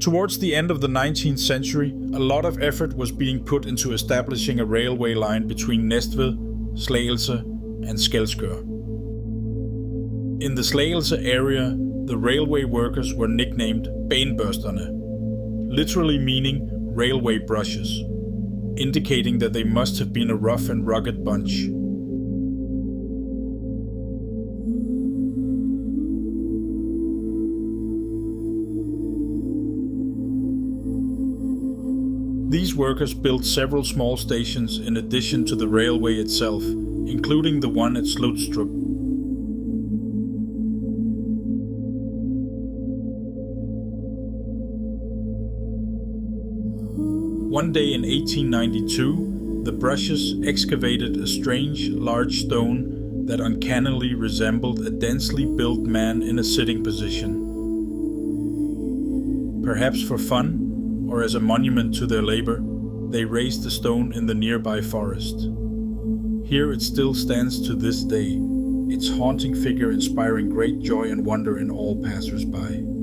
Towards the end of the 19th century, a lot of effort was being put into establishing a railway line between Næstved, Slagelse, and Skælskør. In the Slagelse area, the railway workers were nicknamed Banebørsterne, literally meaning railway brushes, indicating that they must have been a rough and rugged bunch. These workers built several small stations in addition to the railway itself, including the one at Slotstrup. One day in 1892, the brushes excavated a strange, large stone that uncannily resembled a densely built man in a sitting position. Perhaps for fun, or as a monument to their labor, they raised the stone in the nearby forest. Here it still stands to this day, its haunting figure inspiring great joy and wonder in all passers-by.